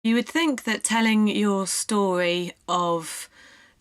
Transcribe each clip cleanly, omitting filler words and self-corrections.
You would think that telling your story of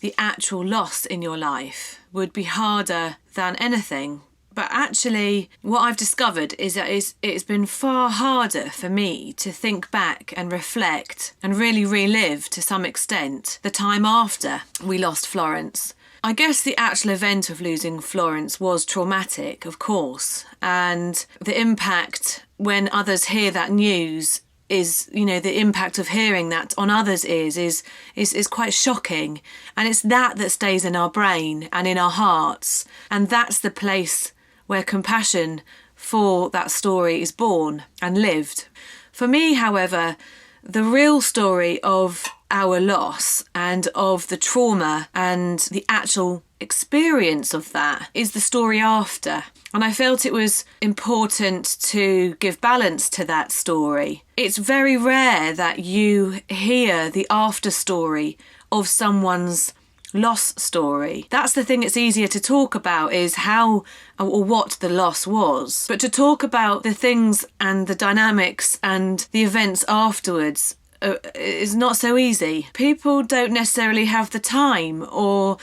the actual loss in your life would be harder than anything. But actually, what I've discovered is that it's been far harder for me to think back and reflect and really relive, to some extent, the time after we lost Florence. I guess the actual event of losing Florence was traumatic, of course, and the impact when others hear that news is, the impact of hearing that on others' ears is quite shocking. And it's that stays in our brain and in our hearts. And that's the place where compassion for that story is born and lived. For me, however, the real story of our loss and of the trauma and the actual experience of that is the story after. And I felt it was important to give balance to that story. It's very rare that you hear the after story of someone's loss story. That's the thing it's easier to talk about, is how or what the loss was. But to talk about the things and the dynamics and the events afterwards is not so easy. People don't necessarily have the time or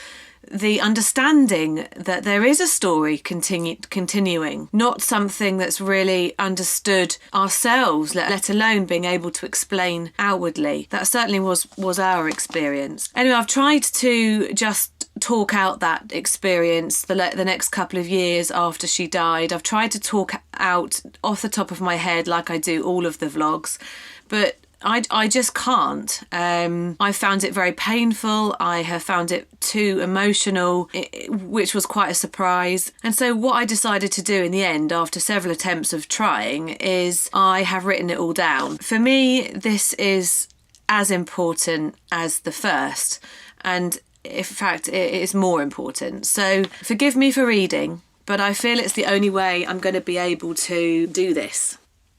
the understanding that there is a story continuing, not something that's really understood ourselves, let alone being able to explain outwardly. That certainly was our experience. Anyway, I've tried to just talk out that experience the next couple of years after she died. I've tried to talk out off the top of my head like I do all of the vlogs, but I just can't. I found it very painful. I have found it too emotional, which was quite a surprise. And so what I decided to do in the end, after several attempts of trying, is I have written it all down. For me, this is as important as the first. And in fact, it is more important. So forgive me for reading, but I feel it's the only way I'm going to be able to do this.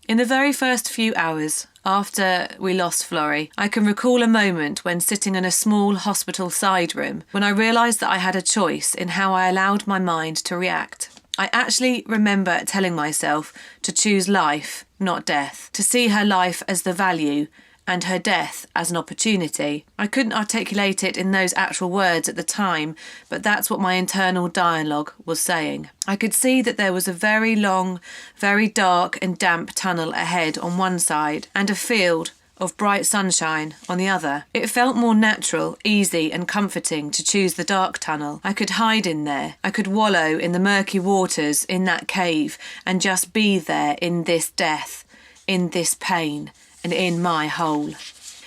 In the very first few hours after we lost Florrie, I can recall a moment when sitting in a small hospital side room when I realised that I had a choice in how I allowed my mind to react. I actually remember telling myself to choose life, not death, to see her life as the value and her death as an opportunity. I couldn't articulate it in those actual words at the time, but that's what my internal dialogue was saying. I could see that there was a very long, very dark and damp tunnel ahead on one side and a field of bright sunshine on the other. It felt more natural, easy and comforting to choose the dark tunnel. I could hide in there. I could wallow in the murky waters in that cave and just be there in this death, in this pain, and in my hole.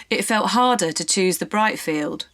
It felt harder to choose the bright field.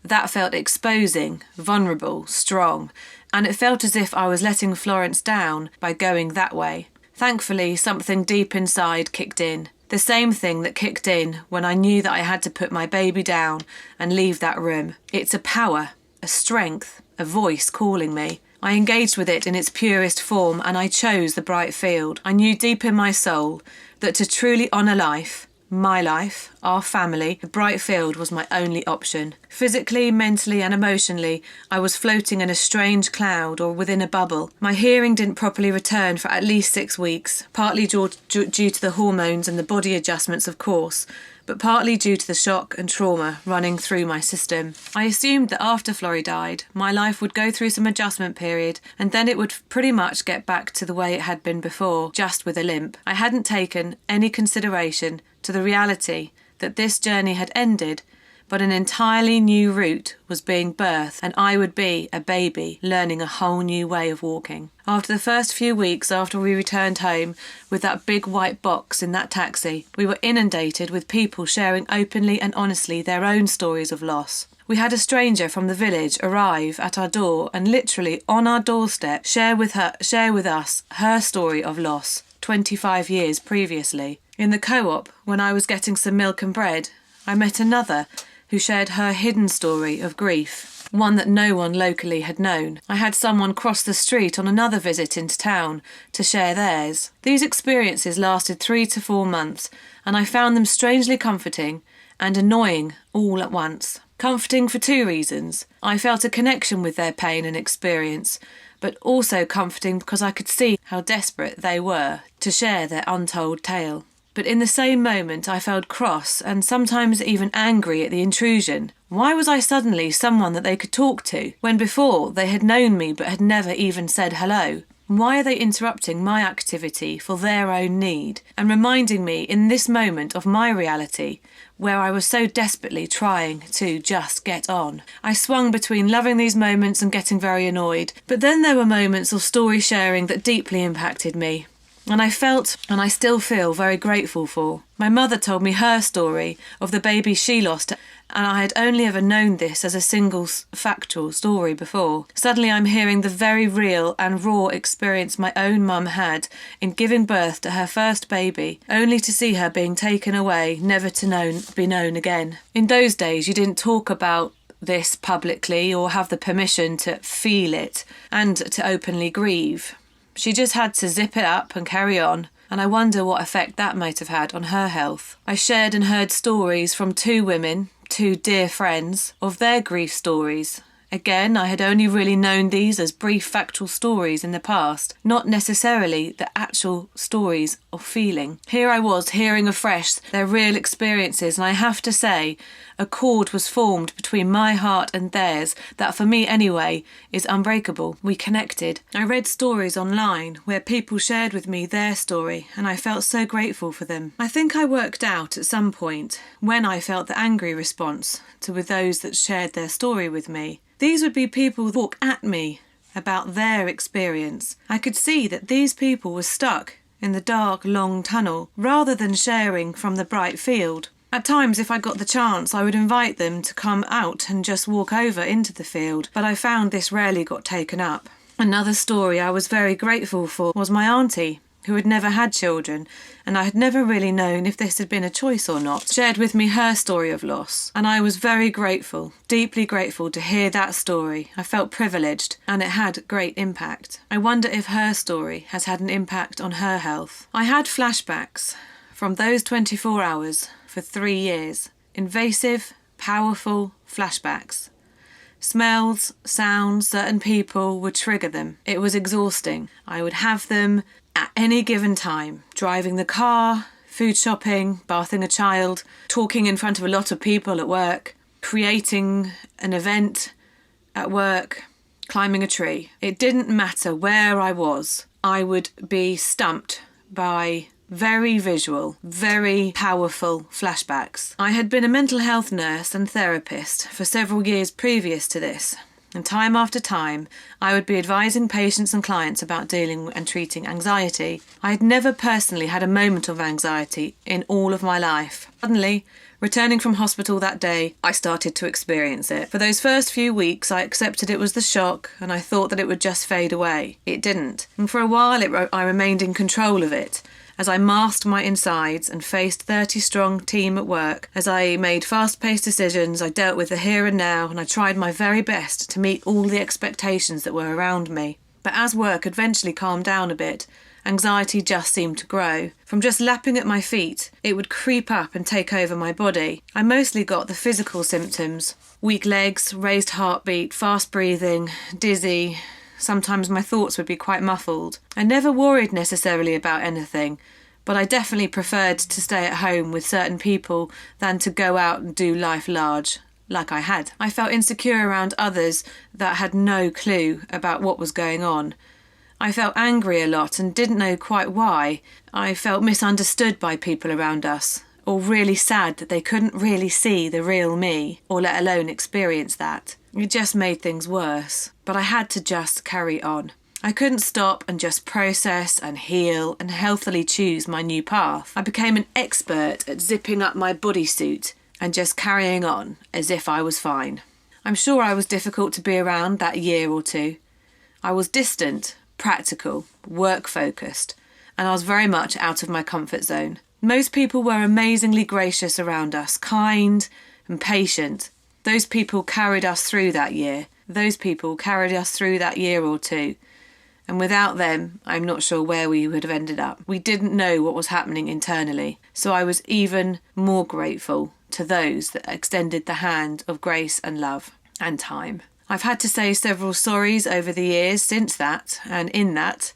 That felt exposing, vulnerable, strong, and it felt as if I was letting Florence down by going that way. Thankfully, something deep inside kicked in. The same thing that kicked in when I knew that I had to put my baby down and leave that room. It's a power, a strength, a voice calling me. I engaged with it in its purest form and I chose the bright field. I knew deep in my soul that to truly honour life, my life, our family, the bright field was my only option. Physically, mentally and emotionally, I was floating in a strange cloud or within a bubble. My hearing didn't properly return for at least 6 weeks, partly due to the hormones and the body adjustments, of course, but partly due to the shock and trauma running through my system. I assumed that after Florrie died, my life would go through some adjustment period and then it would pretty much get back to the way it had been before, just with a limp. I hadn't taken any consideration to the reality that this journey had ended, but an entirely new route was being birthed and I would be a baby learning a whole new way of walking. After the first few weeks after we returned home with that big white box in that taxi, we were inundated with people sharing openly and honestly their own stories of loss. We had a stranger from the village arrive at our door and literally on our doorstep share with us her story of loss 25 years previously. In the co-op, when I was getting some milk and bread, I met another who shared her hidden story of grief, one that no one locally had known. I had someone cross the street on another visit into town to share theirs. These experiences lasted 3 to 4 months, and I found them strangely comforting and annoying all at once. Comforting for 2 reasons. I felt a connection with their pain and experience, but also comforting because I could see how desperate they were to share their untold tale. but in the same moment I felt cross and sometimes even angry at the intrusion. Why was I suddenly someone that they could talk to, when before they had known me but had never even said hello? Why are they interrupting my activity for their own need and reminding me in this moment of my reality, where I was so desperately trying to just get on? I swung between loving these moments and getting very annoyed, but then there were moments of story sharing that deeply impacted me. And I felt, and I still feel, very grateful for. My mother told me her story of the baby she lost, and I had only ever known this as a single factual story before. Suddenly I'm hearing the very real and raw experience my own mum had in giving birth to her first baby, only to see her being taken away, never to be known again. In those days you didn't talk about this publicly or have the permission to feel it and to openly grieve. She just had to zip it up and carry on, and I wonder what effect that might have had on her health. I shared and heard stories from two women, two dear friends, of their grief stories. Again, I had only really known these as brief factual stories in the past, not necessarily the actual stories of feeling. Here I was hearing afresh their real experiences, and I have to say, a cord was formed between my heart and theirs that, for me anyway, is unbreakable. We connected. I read stories online where people shared with me their story, and I felt so grateful for them. I think I worked out at some point when I felt the angry response with those that shared their story with me. These would be people who talk at me about their experience. I could see that these people were stuck in the dark, long tunnel rather than sharing from the bright field. At times, if I got the chance, I would invite them to come out and just walk over into the field, but I found this rarely got taken up. Another story I was very grateful for was my auntie, who had never had children, and I had never really known if this had been a choice or not, shared with me her story of loss. And I was very grateful, deeply grateful to hear that story. I felt privileged, and it had great impact. I wonder if her story has had an impact on her health. I had flashbacks from those 24 hours for 3 years. Invasive, powerful flashbacks. Smells, sounds, certain people would trigger them. It was exhausting. I would have them at any given time, driving the car, food shopping, bathing a child, talking in front of a lot of people at work, creating an event at work, climbing a tree. It didn't matter where I was. I would be stumped by very visual, very powerful flashbacks. I had been a mental health nurse and therapist for several years previous to this, and time after time I would be advising patients and clients about dealing and treating anxiety. I had never personally had a moment of anxiety in all of my life. Suddenly, returning from hospital that day, I started to experience it. For those first few weeks, I accepted it was the shock, and I thought that it would just fade away. It didn't. And for a while, I remained in control of it, as I masked my insides and faced 30-strong team at work. As I made fast-paced decisions, I dealt with the here and now, and I tried my very best to meet all the expectations that were around me. But as work eventually calmed down a bit, anxiety just seemed to grow. From just lapping at my feet, it would creep up and take over my body. I mostly got the physical symptoms: weak legs, raised heartbeat, fast breathing, dizzy. Sometimes my thoughts would be quite muffled. I never worried necessarily about anything, but I definitely preferred to stay at home with certain people than to go out and do life large, like I had. I felt insecure around others that had no clue about what was going on. I felt angry a lot and didn't know quite why. I felt misunderstood by people around us, or really sad that they couldn't really see the real me, or let alone experience that. It just made things worse. But I had to just carry on. I couldn't stop and just process and heal and healthily choose my new path. I became an expert at zipping up my bodysuit and just carrying on as if I was fine. I'm sure I was difficult to be around that year or two. I was distant, practical, work-focused, and I was very much out of my comfort zone. Most people were amazingly gracious around us, kind and patient. Those people carried us through that year. Those people carried us through that year or two. And without them, I'm not sure where we would have ended up. We didn't know what was happening internally. So I was even more grateful to those that extended the hand of grace and love and time. I've had to say several sorries over the years since that and in that.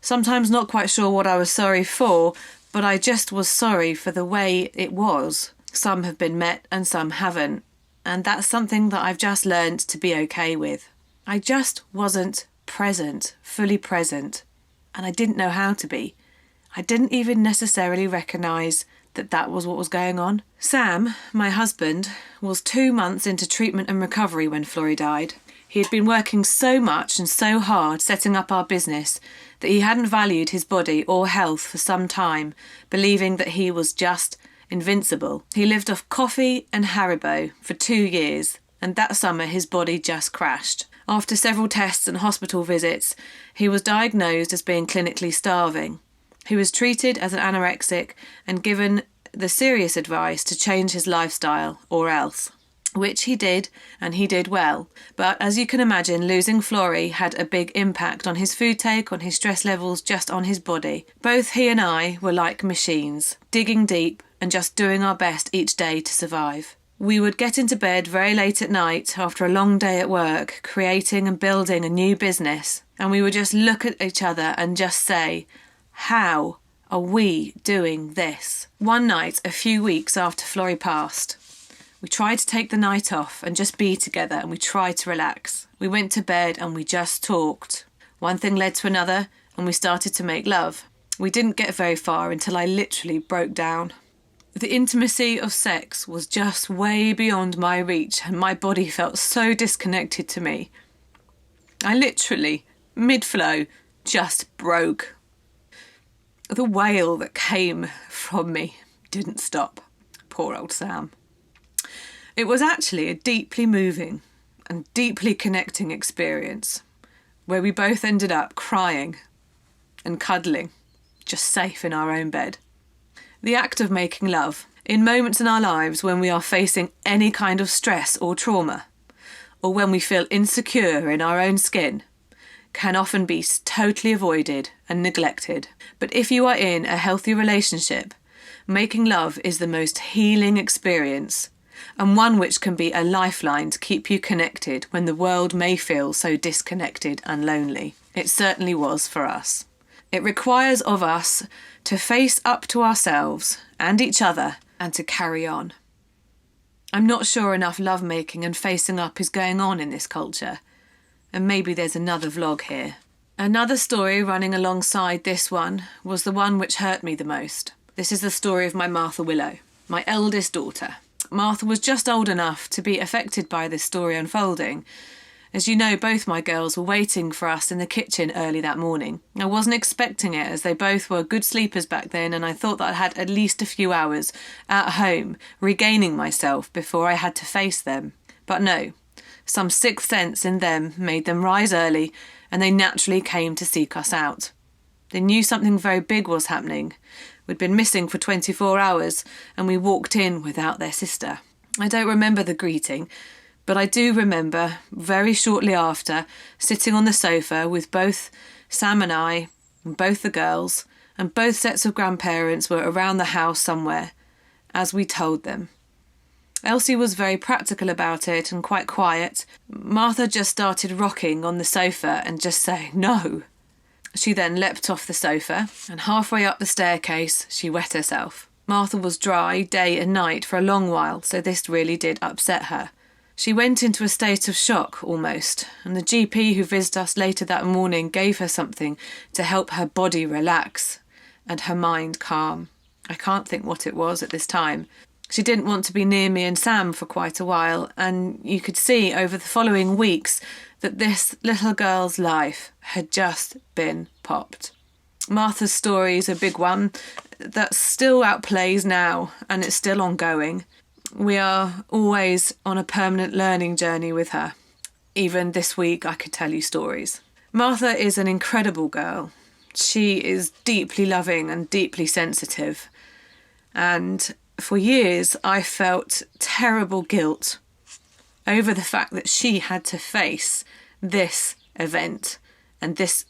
Sometimes not quite sure what I was sorry for, but I just was sorry for the way it was. Some have been met and some haven't. And that's something that I've just learned to be okay with. I just wasn't present, fully present. And I didn't know how to be. I didn't even necessarily recognise that that was what was going on. Sam, my husband, was 2 months into treatment and recovery when Florrie died. He had been working so much and so hard setting up our business that he hadn't valued his body or health for some time, believing that he was just invincible. He lived off coffee and Haribo for 2 years, and that summer his body just crashed. After several tests and hospital visits, he was diagnosed as being clinically starving. He was treated as an anorexic and given the serious advice to change his lifestyle or else, which he did, and he did well. But as you can imagine, losing Florrie had a big impact on his food take, on his stress levels, just on his body. Both he and I were like machines, digging deep and just doing our best each day to survive. We would get into bed very late at night after a long day at work, creating and building a new business, and we would just look at each other and just say, how are we doing this? One night, a few weeks after Florrie passed, we tried to take the night off and just be together, and we tried to relax. We went to bed and we just talked. One thing led to another and we started to make love. We didn't get very far until I literally broke down. The intimacy of sex was just way beyond my reach and my body felt so disconnected to me. I literally, mid-flow, just broke. The wail that came from me didn't stop. Poor old Sam. It was actually a deeply moving and deeply connecting experience where we both ended up crying and cuddling, just safe in our own bed. The act of making love, in moments in our lives when we are facing any kind of stress or trauma, or when we feel insecure in our own skin, can often be totally avoided and neglected. But if you are in a healthy relationship, making love is the most healing experience, and one which can be a lifeline to keep you connected when the world may feel so disconnected and lonely. It certainly was for us. It requires of us to face up to ourselves and each other and to carry on. I'm not sure enough lovemaking and facing up is going on in this culture, and maybe there's another vlog here. Another story running alongside this one was the one which hurt me the most. This is the story of my Martha Willow, my eldest daughter. Martha was just old enough to be affected by this story unfolding. As you know, both my girls were waiting for us in the kitchen early that morning. I wasn't expecting it, as they both were good sleepers back then, and I thought that I'd had at least a few hours at home regaining myself before I had to face them. But no, some sixth sense in them made them rise early, and they naturally came to seek us out. They knew something very big was happening. We'd been missing for 24 hours, and we walked in without their sister. I don't remember the greeting, but I do remember, very shortly after, sitting on the sofa with both Sam and I, and both the girls, and both sets of grandparents were around the house somewhere, as we told them. Elsie was very practical about it and quite quiet. Martha just started rocking on the sofa and just saying, no. She then leapt off the sofa, and halfway up the staircase, she wet herself. Martha was dry day and night for a long while, so this really did upset her. She went into a state of shock, almost, and the GP who visited us later that morning gave her something to help her body relax and her mind calm. I can't think what it was at this time. She didn't want to be near me and Sam for quite a while, and you could see over the following weeks that this little girl's life had just been popped. Martha's story is a big one that still outplays now, and it's still ongoing. We are always on a permanent learning journey with her. Even this week I could tell you stories. Martha is an incredible girl. She is deeply loving and deeply sensitive. And for years I felt terrible guilt over the fact that she had to face this event and this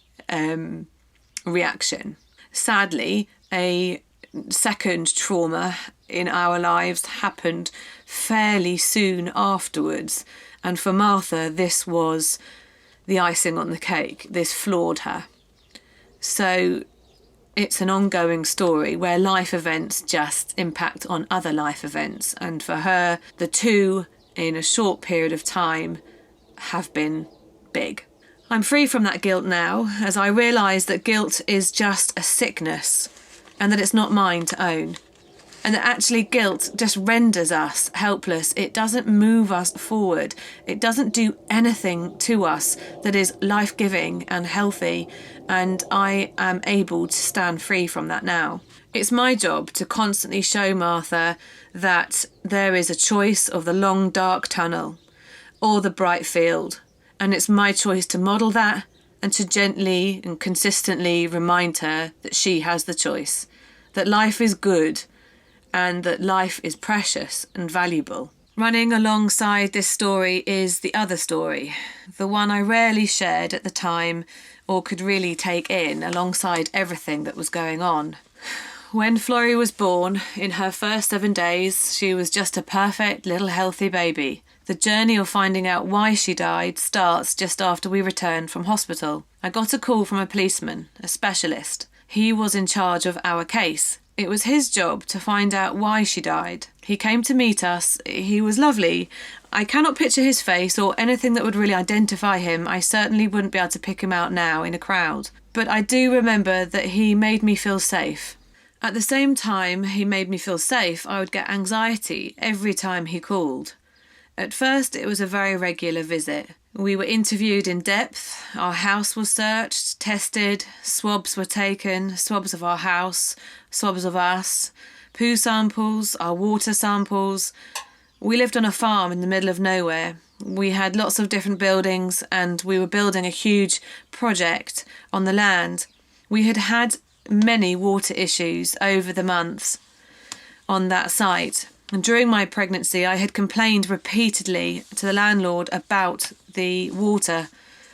reaction. Sadly, a second trauma in our lives happened fairly soon afterwards, and for Martha this was the icing on the cake. This floored her. So It's an ongoing story where life events just impact on other life events. And for her, the two in a short period of time have been big. I'm free from that guilt now, as I realise that guilt is just a sickness and that it's not mine to own. And that actually guilt just renders us helpless. It doesn't move us forward. It doesn't do anything to us that is life-giving and healthy. And I am able to stand free from that now. It's my job to constantly show Martha that there is a choice of the long dark tunnel or the bright field. And it's my choice to model that and to gently and consistently remind her that she has the choice, that life is good, and that life is precious and valuable. Running alongside this story is the other story, the one I rarely shared at the time or could really take in alongside everything that was going on. When Florrie was born, in her first 7 days, she was just a perfect little healthy baby. The journey of finding out why she died starts just after we returned from hospital. I got a call from a policeman, a specialist. He was in charge of our case. It was his job to find out why she died. He came to meet us. He was lovely. I cannot picture his face or anything that would really identify him. I certainly wouldn't be able to pick him out now in a crowd. But I do remember that he made me feel safe. At the same time he made me feel safe, I would get anxiety every time he called. At first it was a very regular visit. We were interviewed in depth, our house was searched, tested, swabs were taken, swabs of our house, swabs of us, poo samples, our water samples. We lived on a farm in the middle of nowhere. We had lots of different buildings and we were building a huge project on the land. We had had many water issues over the months on that site. And during my pregnancy, I had complained repeatedly to the landlord about the water.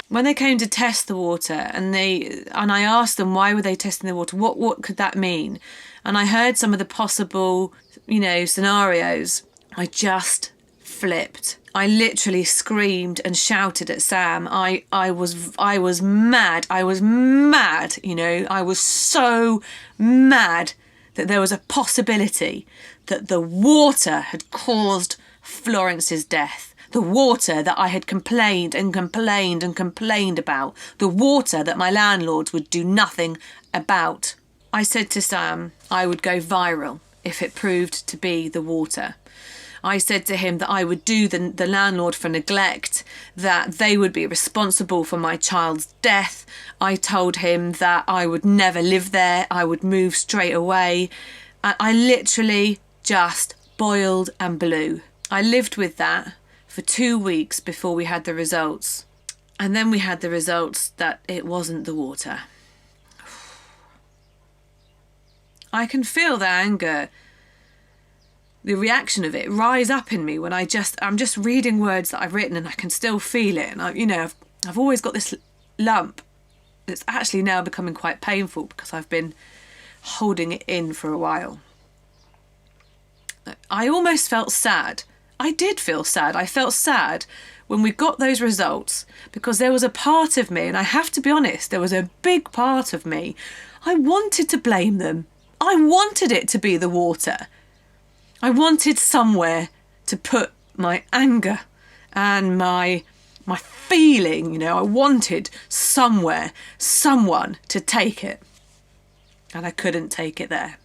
When they came to test the water, and I asked them why were they testing the water, what could that mean? And I heard some of the possible, scenarios. I just flipped. I literally screamed and shouted at Sam. I was mad. I was mad. I was so mad that there was a possibility that the water had caused Florence's death. The water that I had complained and complained and complained about. The water that my landlords would do nothing about. I said to Sam I would go viral if it proved to be the water. I said to him that I would do the landlord for neglect, that they would be responsible for my child's death. I told him that I would never live there, I would move straight away. I literally just boiled and blew. I lived with that for 2 weeks before we had the results. And then we had the results that it wasn't the water. I can feel the anger, the reaction of it rise up in me when I'm just reading words that I've written and I can still feel it. And I've always got this lump that's actually now becoming quite painful because I've been holding it in for a while. I almost felt sad. I did feel sad. I felt sad when we got those results because there was a part of me, and I have to be honest, there was a big part of me. I wanted to blame them. I wanted it to be the water. I wanted somewhere to put my anger and my feeling, I wanted somewhere, someone to take it. And I couldn't take it there.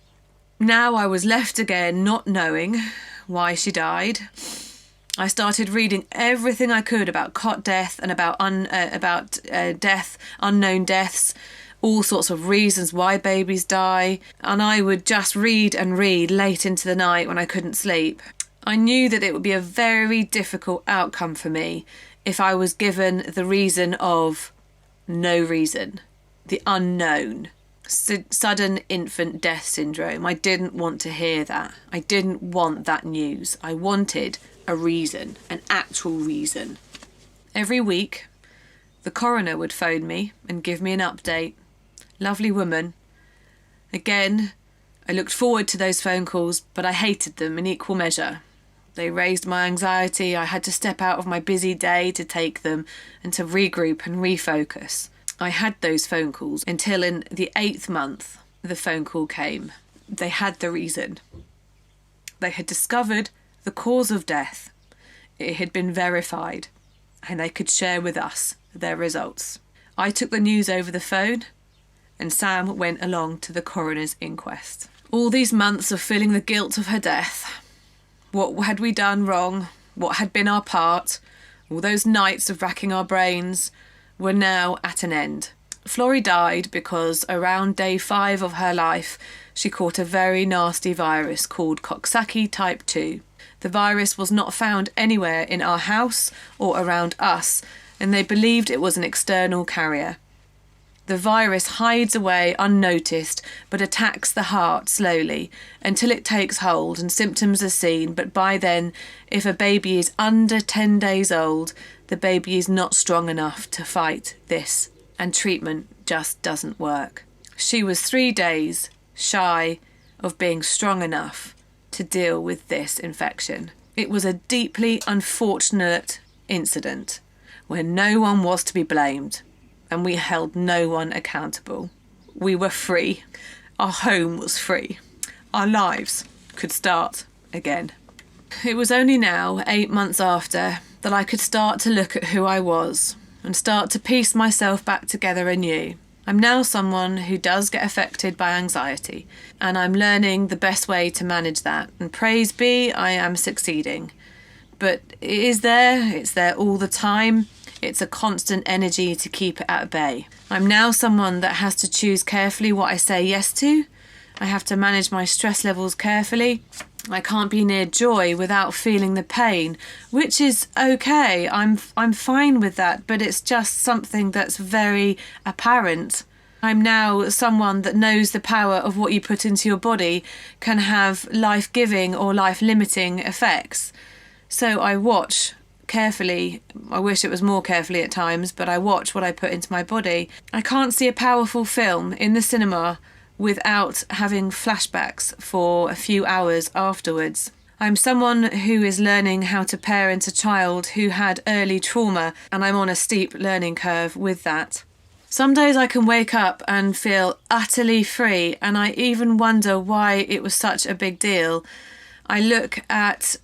Now I was left again not knowing why she died. I started reading everything I could about cot death and about death, unknown deaths, all sorts of reasons why babies die, and I would just read and read late into the night when I couldn't sleep. I knew that it would be a very difficult outcome for me if I was given the reason of no reason, the unknown. Sudden infant death syndrome. I didn't want to hear that. I didn't want that news. I wanted a reason, an actual reason. Every week, the coroner would phone me and give me an update. Lovely woman. Again, I looked forward to those phone calls, but I hated them in equal measure. They raised my anxiety. I had to step out of my busy day to take them and to regroup and refocus. I had those phone calls until in the 8th month the phone call came. They had the reason. They had discovered the cause of death. It had been verified, and they could share with us their results. I took the news over the phone, and Sam went along to the coroner's inquest. All these months of feeling the guilt of her death, what had we done wrong, what had been our part, all those nights of racking our brains were now at an end. Florrie died because around day 5 of her life, she caught a very nasty virus called Coxsackie type 2. The virus was not found anywhere in our house or around us, and they believed it was an external carrier. The virus hides away unnoticed but attacks the heart slowly until it takes hold and symptoms are seen, but by then, if a baby is under 10 days old, the baby is not strong enough to fight this, and treatment just doesn't work. She was 3 days shy of being strong enough to deal with this infection. It was a deeply unfortunate incident where no one was to be blamed and we held no one accountable. We were free. Our home was free. Our lives could start again. It was only now, 8 months after, that I could start to look at who I was and start to piece myself back together anew. I'm now someone who does get affected by anxiety, and I'm learning the best way to manage that. And praise be, I am succeeding. But it is there, it's there all the time. It's a constant energy to keep it at bay. I'm now someone that has to choose carefully what I say yes to. I have to manage my stress levels carefully. I can't be near joy without feeling the pain, which is okay. I'm fine with that, but it's just something that's very apparent. I'm now someone that knows the power of what you put into your body can have life-giving or life-limiting effects. So I watch carefully. I wish it was more carefully at times, but I watch what I put into my body. I can't see a powerful film in the cinema without having flashbacks for a few hours afterwards. I'm someone who is learning how to parent a child who had early trauma, and I'm on a steep learning curve with that. Some days I can wake up and feel utterly free, and I even wonder why it was such a big deal. I look at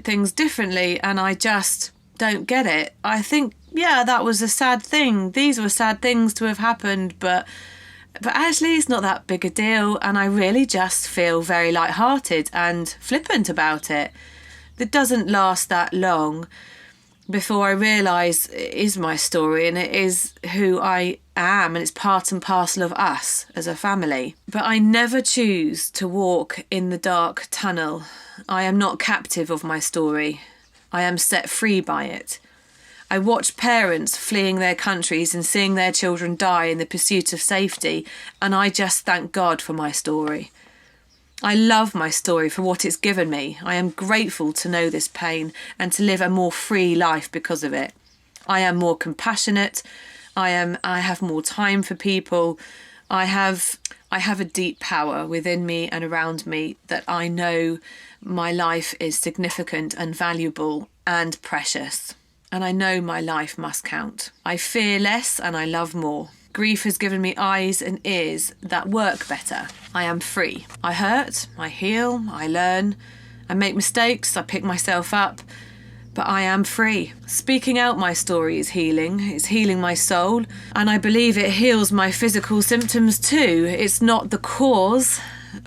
things differently, and I just don't get it. I think, yeah, that was a sad thing. These were sad things to have happened, but actually it's not that big a deal, and I really just feel very light-hearted and flippant about it. It doesn't last that long before I realise it is my story and it is who I am, and it's part and parcel of us as a family. But I never choose to walk in the dark tunnel. I am not captive of my story. I am set free by it. I watch parents fleeing their countries and seeing their children die in the pursuit of safety, and I just thank God for my story. I love my story for what it's given me. I am grateful to know this pain and to live a more free life because of it. I am more compassionate. I have more time for people. I have a deep power within me and around me that I know my life is significant and valuable and precious. And I know my life must count. I fear less and I love more. Grief has given me eyes and ears that work better. I am free. I hurt, I heal, I learn, I make mistakes, I pick myself up, but I am free. Speaking out my story is healing. It's healing my soul, and I believe it heals my physical symptoms too. It's not the cause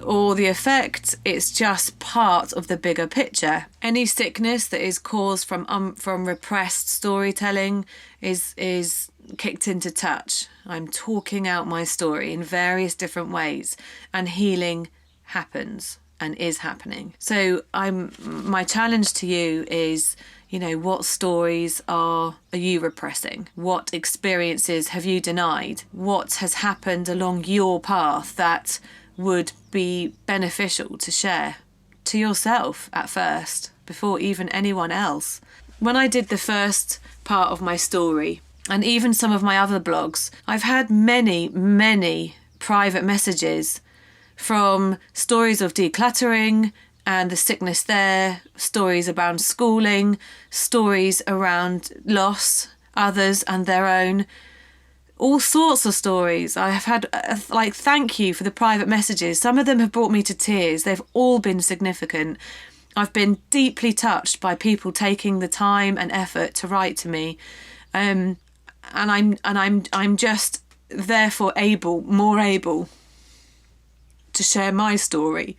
or the effect, it's just part of the bigger picture. Any sickness that is caused from repressed storytelling is kicked into touch. I'm talking out my story in various different ways, and healing happens and is happening. So my challenge to you is, what stories are you repressing? What experiences have you denied? What has happened along your path that would be beneficial to share to yourself at first, before even anyone else? When I did the first part of my story, and even some of my other blogs, I've had many, many private messages from stories of decluttering and the sickness there, stories around schooling, stories around loss, others and their own, all sorts of stories. I have had, thank you for the private messages. Some of them have brought me to tears. They've all been significant. I've been deeply touched by people taking the time and effort to write to me. And I'm just therefore more able to share my story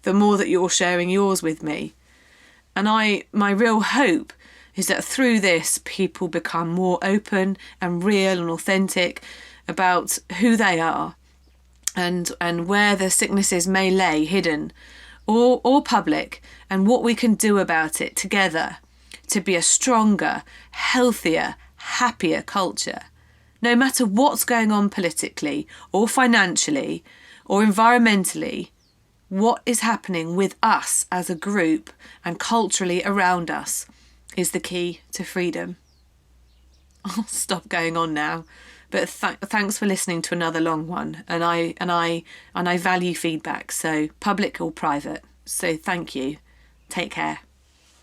the more that you're sharing yours with me. And my real hope is that through this, people become more open and real and authentic about who they are and where their sicknesses may lay hidden or public, and what we can do about it together to be a stronger, healthier, happier culture. No matter what's going on politically or financially or environmentally, what is happening with us as a group and culturally around us is the key to freedom. I'll stop going on now, but thanks for listening to another long one. And I value feedback, so public or private. So thank you. Take care.